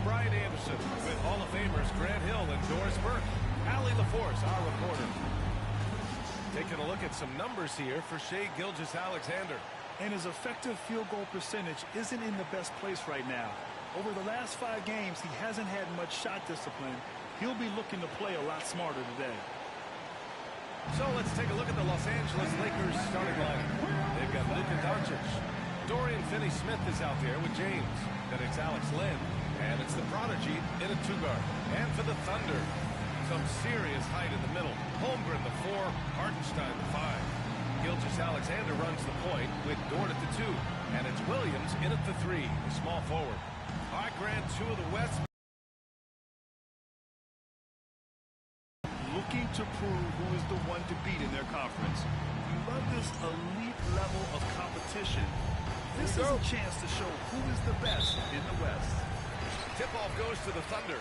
Brian Anderson with Hall of Famers Grant Hill and Doris Burke. Allie LaForce, our reporter. Taking a look at some numbers here for Shai Gilgeous-Alexander. And his effective field goal percentage isn't in the best place right now. Over the last 5 games, he hasn't had much shot discipline. He'll be looking to play a lot smarter today. So let's take a look at the Los Angeles Lakers starting lineup. They've got Luka Doncic. Dorian Finney-Smith is out there with James. Then it's Alex Len. And it's the prodigy in a 2-guard. And for the Thunder, some serious height in the middle. Holmgren the 4, Hartenstein the 5. Gilgeous-Alexander runs the point with Dort at the 2. And it's Williams in at the 3, the small forward. All right, Grant, 2 of the West. Looking to prove who is the one to beat in their conference. You love this elite level of competition. This is a chance to show who is the best in the West. Tip-off goes to the Thunder.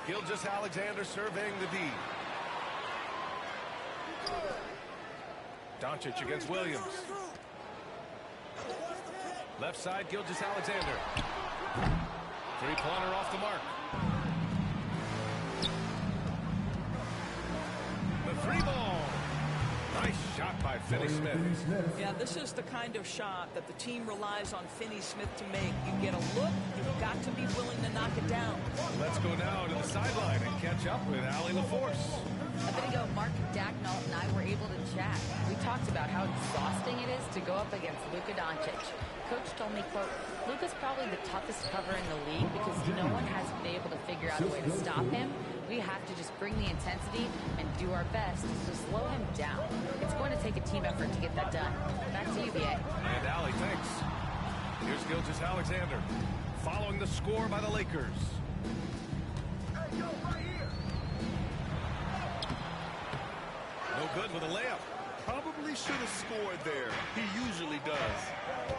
Gilgeous-Alexander surveying the D. Doncic against Williams. Left side, Gilgeous-Alexander. Three-pointer off the mark. The 3-ball. Nice shot by Finney-Smith. Yeah, this is the kind of shot that the team relies on Finney-Smith to make. You get a look, you've got to be willing to knock it down. Let's go now to the sideline and catch up with Allie LaForce. A bit ago, Mark Dagnall and I were able to chat. We talked about how exhausting it is to go up against Luka Doncic. Coach told me, quote, Luka's probably the toughest cover in the league because no one has been able to figure out a way to stop him. We have to just bring the intensity and do our best to slow him down. It's going to take a team effort to get that done. Back to you, BA. And Allie, thanks. Here's Gilgeous-Alexander following the score by the Lakers. No good with a layup. Probably should have scored there. He usually does.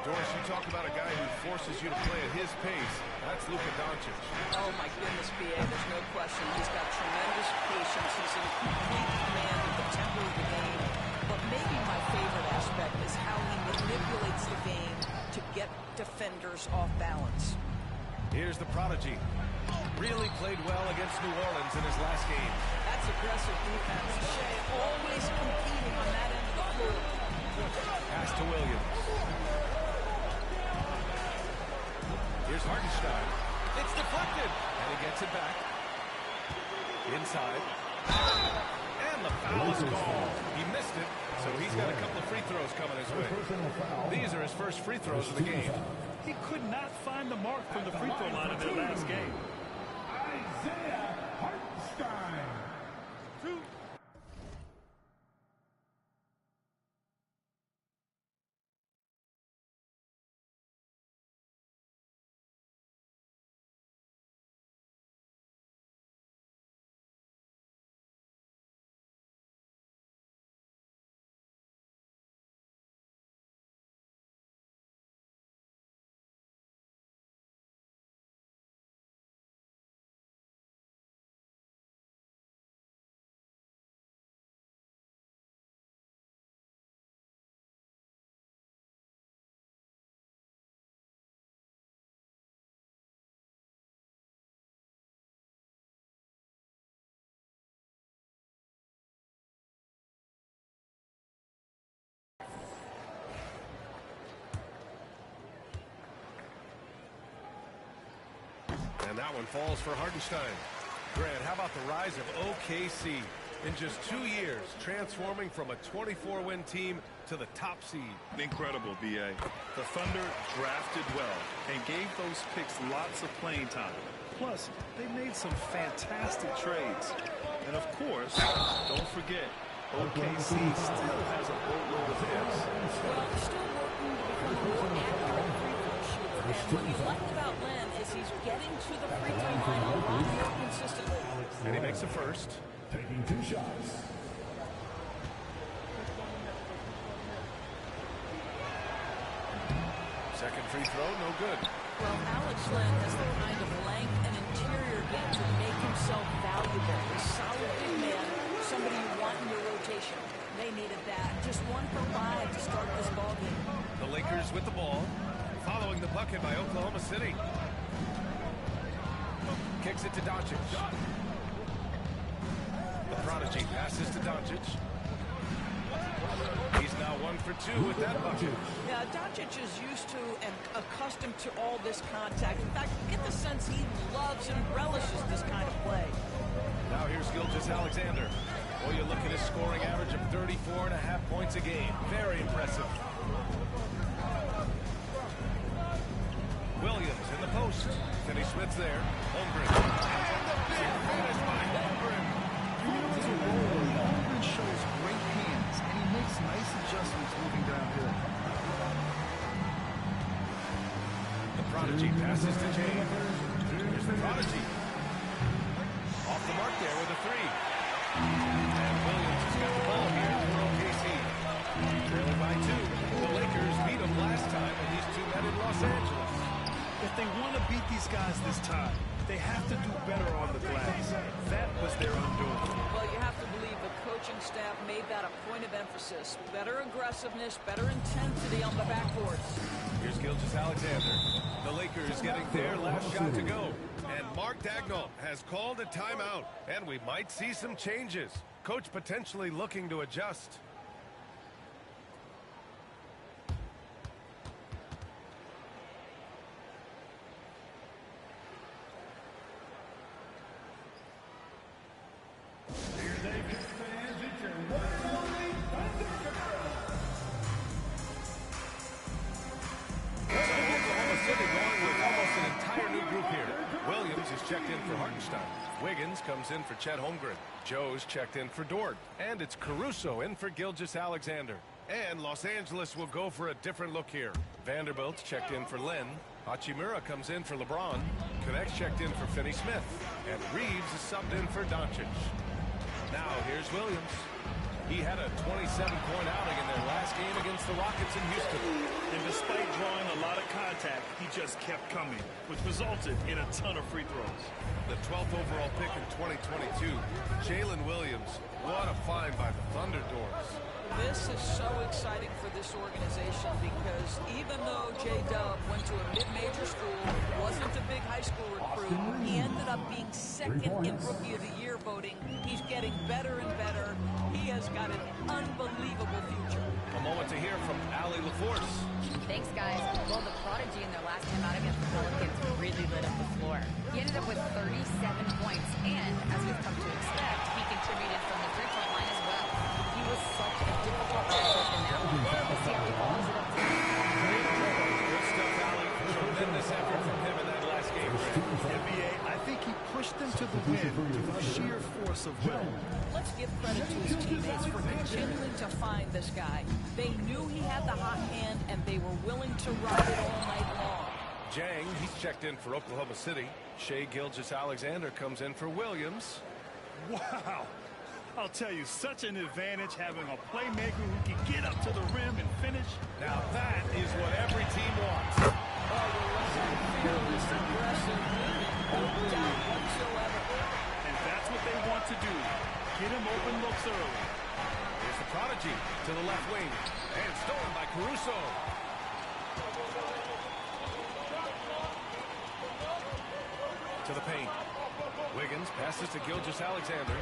Doris, you talk about a guy who forces you to play at his pace. That's Luka Doncic. Oh, my goodness, BA, there's no question. He's got tremendous patience. He's in complete command of the tempo of the game. But maybe my favorite aspect is how he manipulates the game to get defenders off balance. Here's the prodigy. Really played well against New Orleans in his last game. That's aggressive defense. Shai always competing on that end of the floor. Pass to Williams. Here's Hartenstein. It's deflected. And he gets it back. Inside. And the foul is called. He missed it, so he's got a couple of free throws coming his way. These are his first free throws of the game. He could not find the mark from the free throw line in their last game. Hartenstein. 2. And that one falls for Hartenstein. Grant, how about the rise of OKC? In just 2 years, transforming from a 24-win team to the top seed. Incredible, BA. The Thunder drafted well and gave those picks lots of playing time. Plus, they made some fantastic trades. And of course, don't forget, OKC still has a boatload of hits. Well, they're still working to become a more accurate free throw shooter. And what you like about Len is he's getting to the free throw line a lot more consistently. And he makes the first. Taking 2 shots. Second free throw, no good. Well, Alex Len has the kind of length and interior game to make himself valuable. A solid big man, somebody you want in your rotation. They needed that. Just one for 5 to start this ball game. The Lakers with the ball. Following stealing the bucket by Oklahoma City. Kicks it to Doncic. The prodigy passes to Doncic. He's now 1 for 2 with that bucket. Yeah, Doncic is used to and accustomed to all this contact. In fact, you get the sense he loves and relishes this kind of play. Now here's Gilgeous-Alexander. Well, you look at his scoring average of 34.5 points a game. Very impressive. Williams in the post. Finney Smith's there. Holmgren. And the big finish by Holmgren. There's a role where Holmgren shows great hands, and he makes nice adjustments moving downhill. The prodigy passes to James. Here's the prodigy. Off the mark there with a three. And Williams has got the ball here for OKC. Trailing by 2. The Lakers beat them last time, and these two met in Los Angeles. If they want to beat these guys this time, they have to do better on the glass. That was their undoing. Well, you have to believe the coaching staff made that a point of emphasis. Better aggressiveness, better intensity on the backboards. Here's Gilgeous-Alexander. The Lakers getting their last shot to go. And Mark Dagnall has called a timeout. And we might see some changes. Coach potentially looking to adjust. Checked in for Hartenstein. Wiggins comes in for Chet Holmgren. Joe's checked in for Dort. And it's Caruso in for Gilgeous-Alexander. And Los Angeles will go for a different look here. Vanderbilt's checked in for Len. Hachimura comes in for LeBron. Connect's checked in for Finney Smith. And Reeves is subbed in for Doncic. Now here's Williams. He had a 27-point outing in their last game against the Rockets in Houston. And despite drawing a lot of contact, he just kept coming, which resulted in a ton of free throws. The 12th overall pick in 2022, Jalen Williams. What a find by the Thunder Doors. This is so exciting for this organization because even though J-Dub went to a mid-major school, wasn't a big high school recruit, he ended up being second in Rookie of the Year voting. He's getting better and better. He has got an unbelievable future. A moment to hear from Allie LaForce. Thanks, guys. Well, the prodigy in their last time out against the Pelicans really lit up the floor. He ended up with 37 points, and as we've come to expect, he contributed from the three-point line as well. He was such a difficult matchup in that one. Let's see how he follows it up today. Good stuff, Allie. Tremendous effort from him in that last game. NBA, I think he pushed them to the win through sheer force of will. Let's give credit to his teammates for continuing to find this guy. They knew he had the hot hand, and they were willing to ride it all night long. Jang, he's checked in for Oklahoma City. Shai Gilgeous-Alexander comes in for Williams. Wow. I'll tell you, such an advantage having a playmaker who can get up to the rim and finish. Now that is what every team wants. Fearless, aggressive, no doubt whatsoever. And that's what they want to do. Get him open looks early. Here's the prodigy to the left wing. And stolen by Caruso. To the paint. Wiggins passes to Gilgeous-Alexander.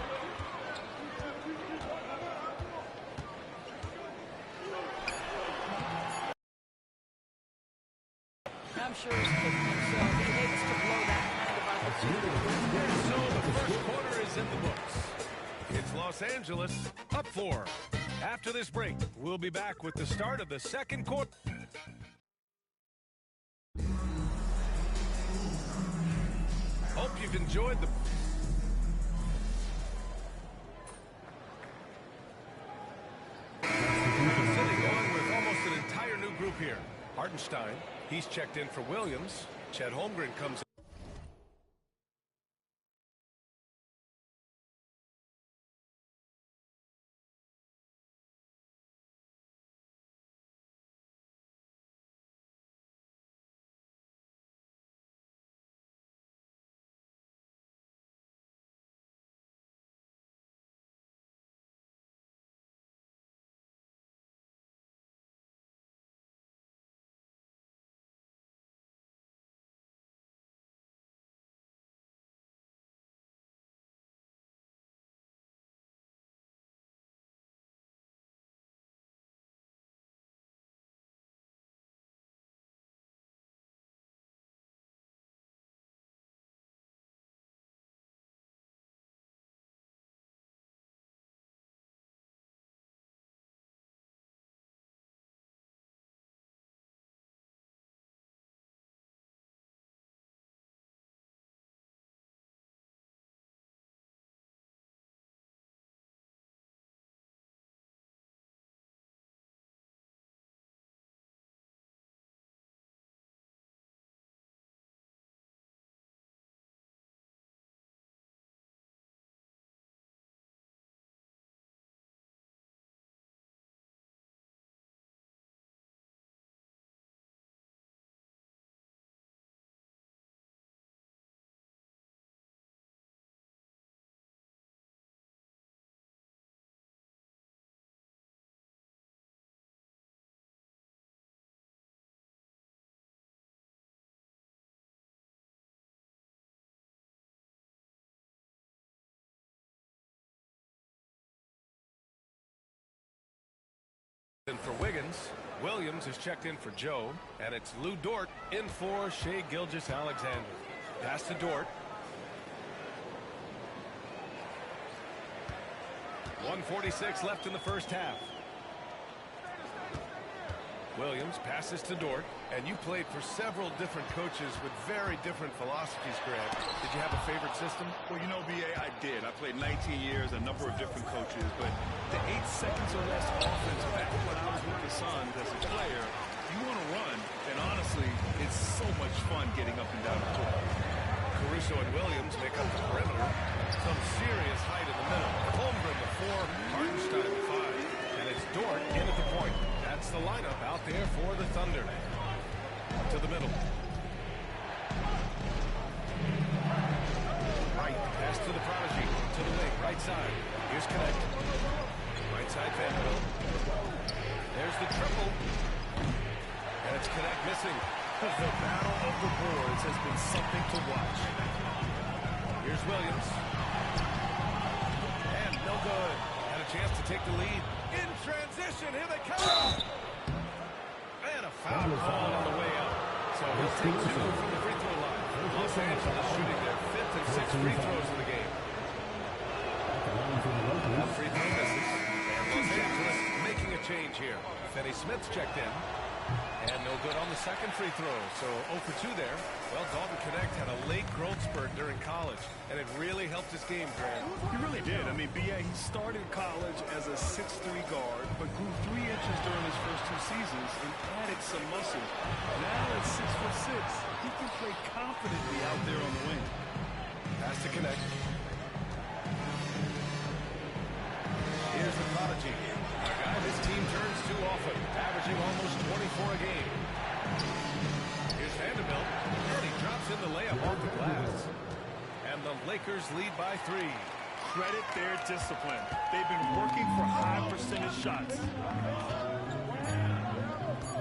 I'm sure he's kicking himself. He hates to blow that kind of opportunity. So the first quarter is in the books. It's Los Angeles up 4. After this break, we'll be back with the start of the second quarter. Hope you've enjoyed the... City going with almost an entire new group here. Hartenstein, he's checked in for Williams. Chet Holmgren comes in. in for Wiggins. Williams is checked in for Joe. And it's Lou Dort in for Shai Gilgeous-Alexander. Pass to Dort. 1:46 left in the first half. Williams passes to Dort, and you played for several different coaches with very different philosophies, Greg. Did you have a favorite system? Well, you know, B.A., I did. I played 19 years, a number of different coaches, but the 8 seconds or less offense back when I was with the Suns as a player, you want to run, and honestly, it's so much fun getting up and down the court. Caruso and Williams make up the perimeter. Some serious height in the middle. Holmgren the 4, Hartenstein the 5, and it's Dort in at the point. That's the lineup out there for the Thunder. To the middle. Right, pass to the prodigy. To the wing, right side. Here's Connect. Right side Vanderbilt. There's the triple. And it's Connect missing. The battle of the boards has been something to watch. Here's Williams. And no good. Had a chance to take the lead. In transition, here they come. And a foul call on the way out. So he'll take 2 from the free throw line. Los Angeles shooting their 5th and 6th free throws of the game. That free throw misses. And Los Angeles making a change here. Finney Smith's checked in. And no good on the second free throw. So 0 for 2 there. Well, Dalton Connect had a late growth spurt during college, and it really helped his game, Grant. He really did. I mean, B.A., he started college as a 6'3" guard, but grew 3 inches during his first 2 seasons and added some muscle. Now at 6'6", he can play confidently out there on the wing. Pass to Connect. Here's the prodigy. A guy this team turns to often, averaging almost 24 a game. Here's Vanderbilt, and he drops in the layup off the glass. And the Lakers lead by 3. Credit their discipline. They've been working for high percentage shots.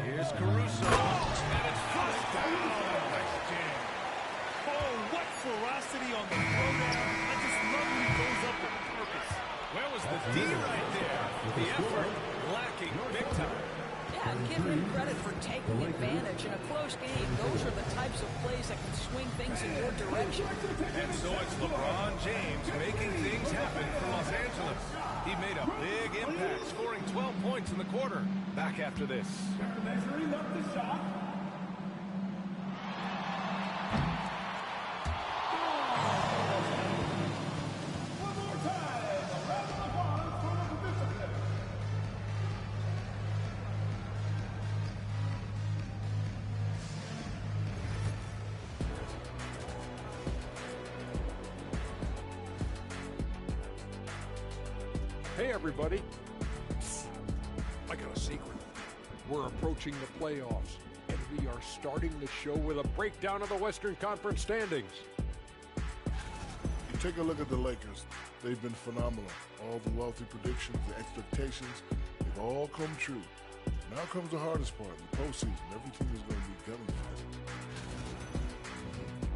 Here's Caruso, and it's flushed down. Nice jam. Oh, what ferocity on the throwdown. I just love when he goes up with purpose. Where was the D right there? The effort lacking big time. Yeah, and give him credit for taking advantage. In a close game, those are the types of plays that can swing things in your direction. And so it's LeBron James making things happen for Los Angeles. He made a big impact, scoring 12 points in the quarter. Back after this. Measuring up the shot. One more time. A round of applause for the participants. Hey, everybody. Psst. I got a secret. We're approaching the playoffs, and we are starting the show with a breakdown of the Western Conference standings. You take a look at the Lakers. They've been phenomenal. All the wealthy predictions, the expectations, they've all come true. Now comes the hardest part, the postseason. Every team is going to be gunning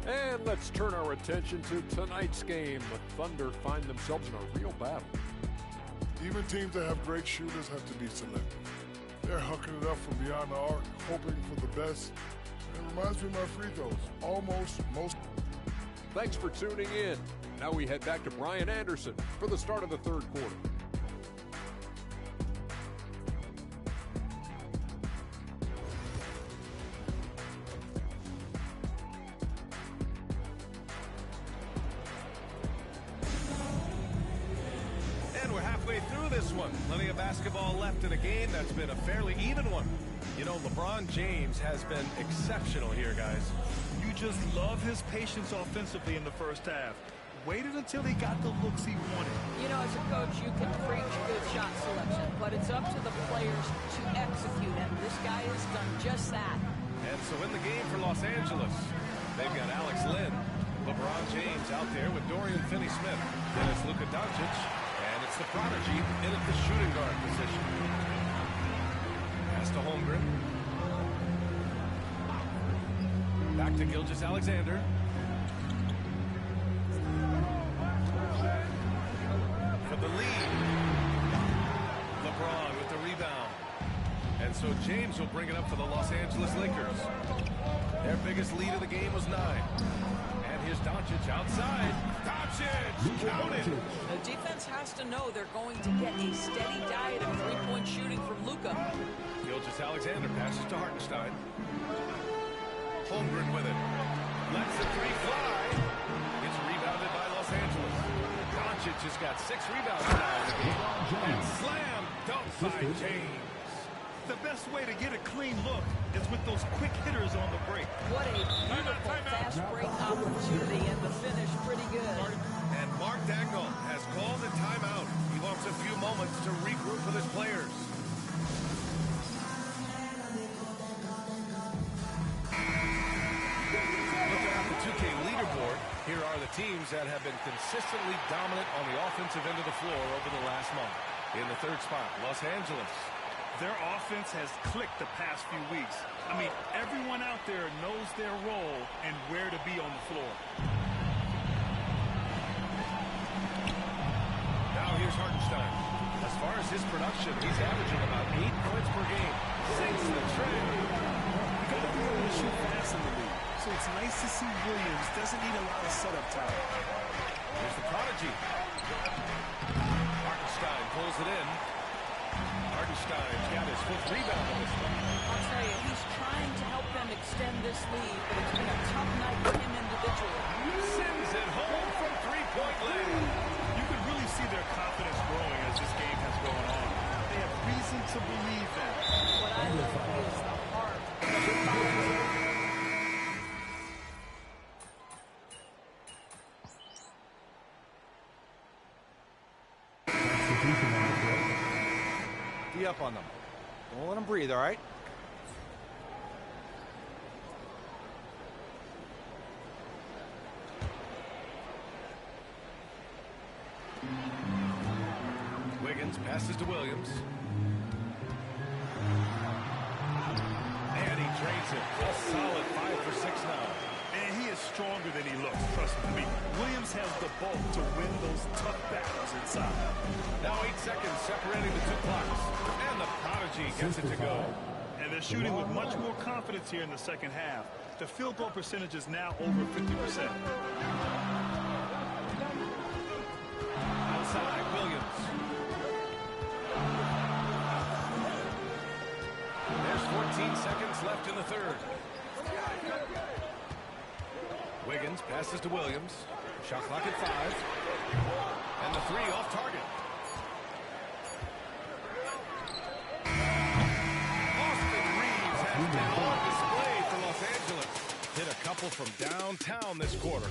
for it. And let's turn our attention to tonight's game. The Thunder find themselves in a real battle. Even teams that have great shooters have to be selective. They're hucking it up from beyond the arc, hoping for the best. And it reminds me of my free throws. Almost, most. Thanks for tuning in. Now we head back to Brian Anderson for the start of the third quarter. And we're halfway through this one. Plenty of basketball left in a game that's been a fairly even one. You know, LeBron James has been exceptional here, guys. You just love his patience offensively in the first half. Waited until he got the looks he wanted. You know, as a coach, you can preach good shot selection, but it's up to the players to execute, and this guy has done just that. And so in the game for Los Angeles, they've got Alex Lynn, LeBron James out there with Dorian Finney-Smith. Then it's Luka Doncic, and it's the prodigy in at the shooting guard position. Pass to Holmgren. Back to Gilgeous-Alexander. For the lead. LeBron with the rebound. So James will bring it up for the Los Angeles Lakers. Their biggest lead of the game was 9. And here's Doncic outside. Doncic, counted. The defense has to know they're going to get a steady diet of three-point shooting from Luka. Gilgeous-Alexander passes to Hartenstein. Holmgren with it. Lets the three fly. It's rebounded by Los Angeles. Doncic has got 6 rebounds now in the game. And slam dunk by James. The best way to get a clean look is with those quick hitters on the break. What a beautiful fast break opportunity, and the finish pretty good. And Mark Dagnall has called a timeout. He wants a few moments to regroup with his players. Looking at the 2K leaderboard, here are the teams that have been consistently dominant on the offensive end of the floor over the last month. In the 3rd spot, Los Angeles. Their offense has clicked the past few weeks. I mean, everyone out there knows their role and where to be on the floor. Now here's Hartenstein. As far as his production, he's averaging about 8 points per game. Sinks the trade. You got to be able to shoot fast in the league. So it's nice to see Williams doesn't need a lot of setup time. Here's the prodigy. Hartenstein pulls it in. Hartenstein's got his 5th rebound on this one. I'll tell you, he's trying to help them extend this lead, but it's been a tough night for him individually. Sends it home from 3-point land. You can really see their confidence growing as this game has gone on. They have reason to believe that. What I love is the heart. Be up on them. Don't let them breathe, all right? Wiggins passes to Williams. And he drains it. A solid 5 for 6 now. And he is stronger than he looks, trust me. Williams has the bulk to win those tough battles inside. Now 8 seconds separating the 2 clocks. And the prodigy gets it to go. And they're shooting with much more confidence here in the second half. The field goal percentage is now over 50%. Outside, Williams. There's 14 seconds left in the 3rd. Wiggins passes to Williams. Shot clock at 5. And the 3 off target. Austin Reeves has been on display for Los Angeles. Hit a couple from downtown this quarter.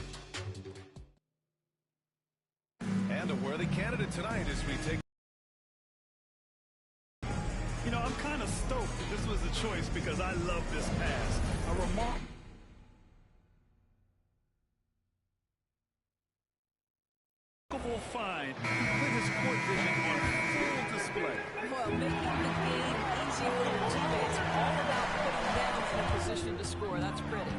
And a worthy candidate tonight as we take. You know, I'm kind of stoked that this was a choice because I love this pass. A remarkable find. He put his court vision on full display. Well, making the game easy for your teammates, all about putting them in a position to score. That's pretty.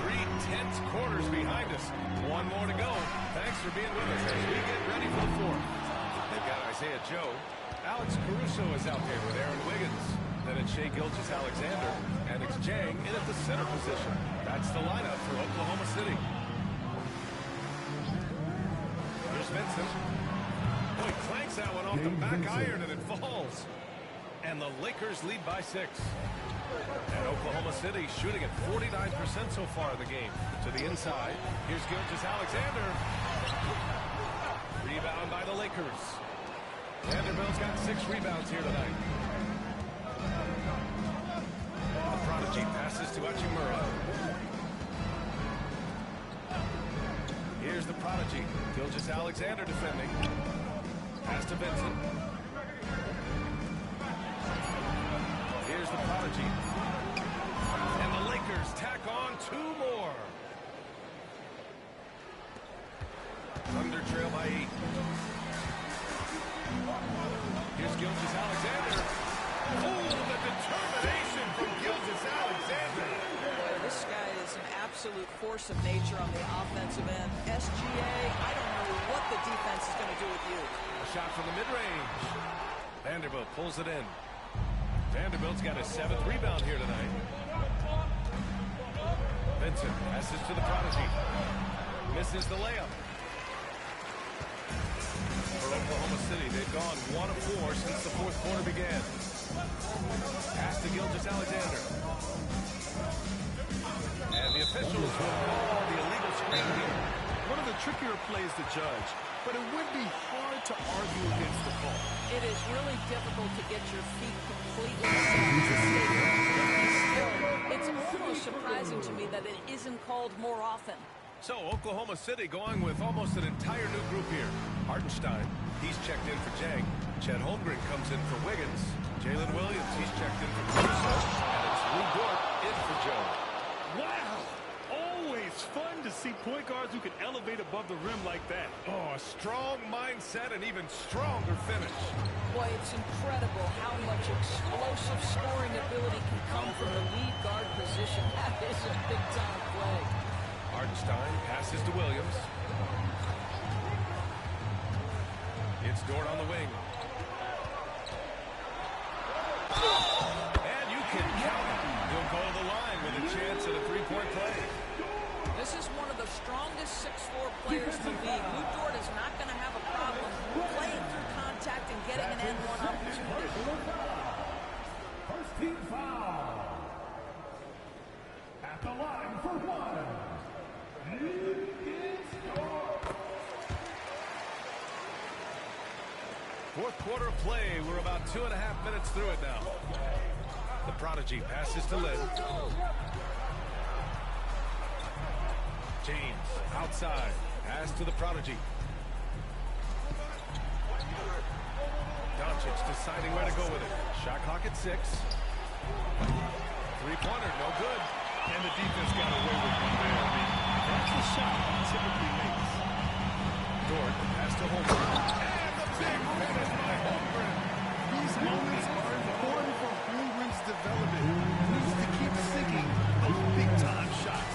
3 tense quarters behind us. 1 more to go. Thanks for being with us as we get ready for the 4th. They've got Isaiah Joe. Alex Caruso is out there with Aaron Wiggins. Then it's Shai Gilgeous-Alexander. And it's Jang in at the center position. That's the lineup for Oklahoma City. Here's Vincent. Boy, clanks that one off the back iron and it falls. And the Lakers lead by 6. And Oklahoma City shooting at 49% so far in the game. To the inside. Here's Gilgeous-Alexander. Rebound by the Lakers. Vanderbilt's got 6 rebounds here tonight. The prodigy passes to Hachimura. Here's the prodigy. Gilgeous-Alexander defending. Pass to Vincent. Here's the prodigy. And the Lakers tack on 2 more. Thunder trail by 8. Here's Gilgeous-Alexander. Oh, the determination from Gilgeous-Alexander. This guy is an absolute force of nature on the offensive end. SGA, I don't know what the defense is going to do with you. A shot from the mid-range. Vanderbilt pulls it in. Vanderbilt's got his 7th rebound here tonight. Vincent passes to the prodigy. Misses the layup. For Oklahoma City, they've gone 1 of 4 since the 4th quarter began. Pass to Gilgeous-Alexander. And the officials will call the illegal screen here. One of the trickier plays to judge, but it would be hard to argue against the call. It is really difficult to get your feet completely set to still. It's almost surprising to me that it isn't called more often. So Oklahoma City going with almost an entire new group here. Hartenstein, he's checked in for Jang. Chet Holmgren comes in for Wiggins. Jalen Williams, he's checked in for Caruso. And it's Lou Dort in for Joe. Wow! Always fun to see point guards who can elevate above the rim like that. Oh, a strong mindset and even stronger finish. Boy, it's incredible how much explosive scoring ability can come from the lead guard position. That is a big-time play. Hartenstein passes to Williams. It's Dort on the wing. And you can count him. He'll go to the line with a chance at a three-point play. This is one of the strongest 6'4" players in the league. Lou Dort is not going to have a problem playing through contact and getting an N1 opportunity. First team foul. At the line for 1. Fourth quarter of play. We're about 2.5 minutes through it now. The prodigy passes to Lynn. James outside. Pass to the prodigy. Doncic deciding where to go with it. Shot clock at 6. Three-pointer, no good. And the defense got away with one there. I mean, that's the shot he typically makes. Dort, pass to Holmgren. And the big finish by Holmgren. These moments are important for Holmgren's development. He needs to keep sinking those big-time shots.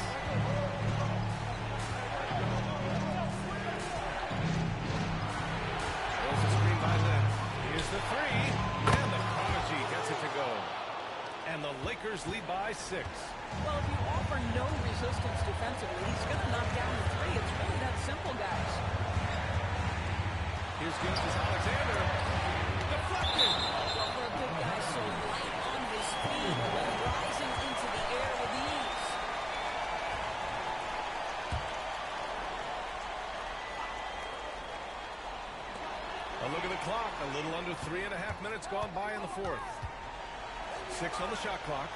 Throws a screen by Lynn. Here's the 3. And the prodigy gets it to go. And the Lakers lead by 6. Well, if you offer no resistance defensively, he's going to knock down the 3. It's really that simple, guys. Here's Gilgeous-Alexander. Deflected. Well, for a big guy so light on his feet, rising into the air with ease. A look at the clock. A little under 3.5 minutes gone by in the 4th. 6 on the shot clock.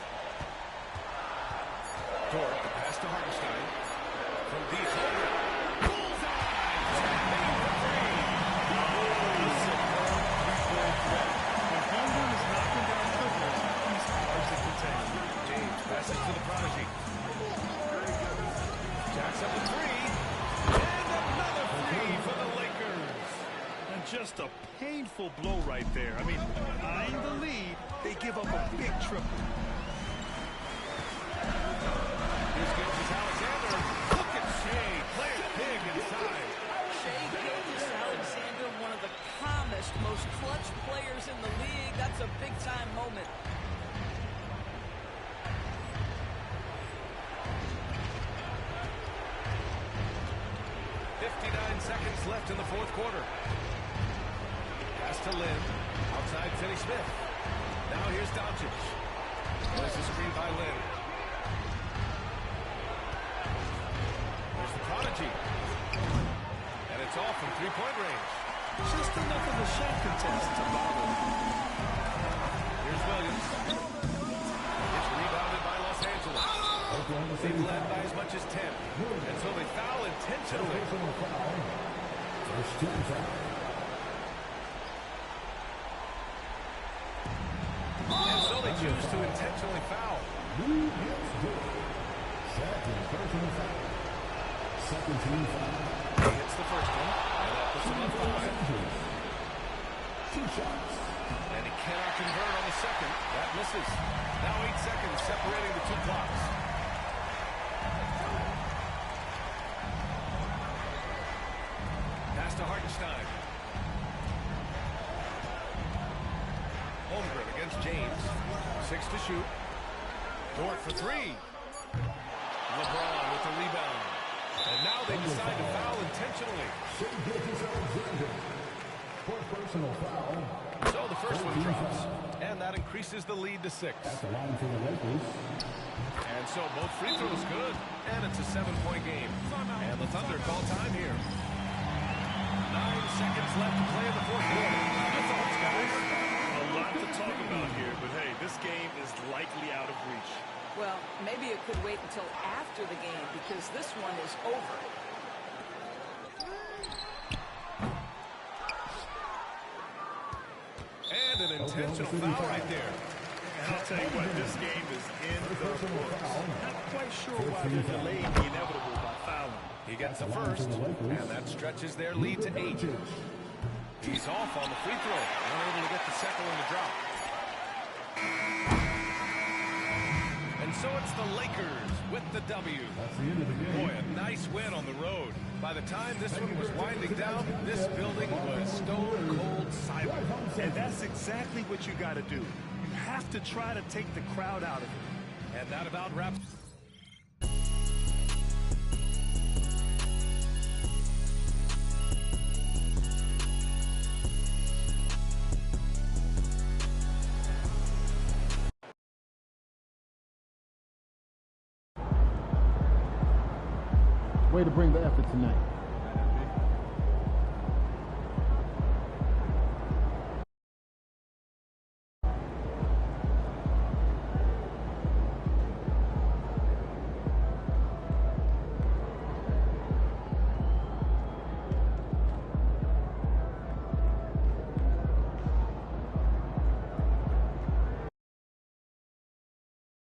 Dort, the pass to Hartenstein. From deep, Holmgren. Bullseye! When Holmgren is knocking down triples, he's hard to contain. James passes to the prodigy. Jacks up the 3. And another 3 for the Lakers. And just a painful blow right there. I mean, eyeing the lead, they give up a big triple. Here's Gilgeous-Alexander. Look at Shea. Playing big inside. Shea Gilgeous-Alexander, one of the calmest, most clutch players in the league. That's a big-time moment. Seconds left in the 4th quarter. Pass to Lynn. Outside Finney Smith. Now here's Doncic. There's the screen by Lynn. There's the prodigy. And it's off from three-point range. Just enough of a shot contest to bother. Here's Williams. It's rebounded by Los Angeles. They've led by as much as 10. And so they foul intentionally. First team foul. And so they choose to intentionally foul. Second team foul. He hits the first one, and that puts him up 5. 2 shots. And he cannot convert on the second. That misses. Now 8 seconds separating the 2 clocks. Pass to Hartenstein. It's James. 6 to shoot. Dort for 3. LeBron with the rebound. And now they decide to foul intentionally. Personal foul. So the first one drops. And that increases the lead to 6. At the line for the Lakers. And so both free throws good. And it's a 7-point game. And the Thunder call time here. 9 seconds left to play in the fourth quarter. Your thoughts, guys? A lot to talk about here, but hey, this game is likely out of reach. Well, maybe it could wait until after the game because this one is over. And an intentional foul right there. And I'll tell you what, this game is in the books. Not quite sure why they're delaying the inevitable by fouling. He gets the first, and that stretches their lead to 8. He's off on the free throw. Unable to get the second one to drop. And so it's the Lakers with the W. That's the end of the game. Boy, a nice win on the road. By the time this one was winding down, this building was stone cold silent. And that's exactly what you got to do. You have to try to take the crowd out of it. And that about wraps. Way to bring the effort tonight.